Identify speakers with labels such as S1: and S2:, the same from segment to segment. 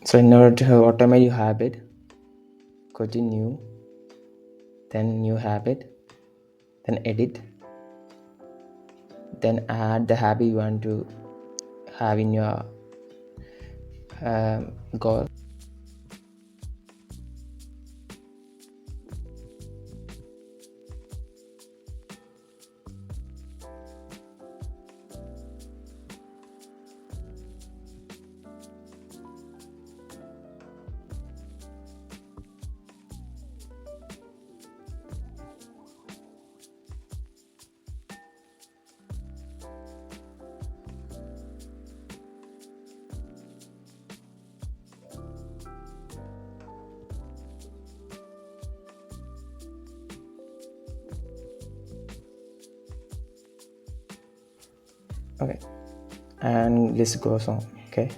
S1: So in order to automate your habit, go to new, then new habit, then edit, then add the habit you want to have in your goal. Okay, and list goes on. Okay,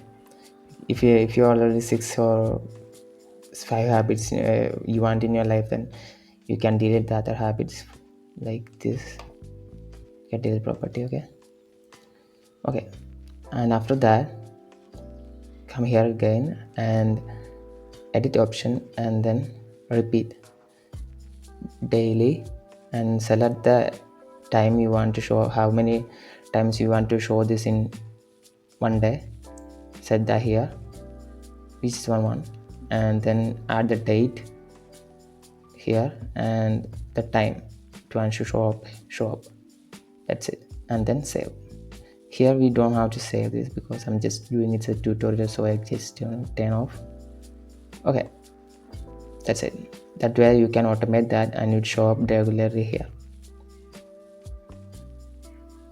S1: if you already 6 or 5 habits you want in your life, then you can delete the other habits like this. You can delete property. Okay, and after that, come here again and edit option, and then repeat daily, and select the time you want to show, how many times you want to show this in one day. Set that here, which is one, and then add the date here and the time to want to show up. That's it, and then save. Here we don't have to save this because I'm just doing it's a tutorial, so I just turn off. Okay, that's it. That way you can automate that and it show up regularly here.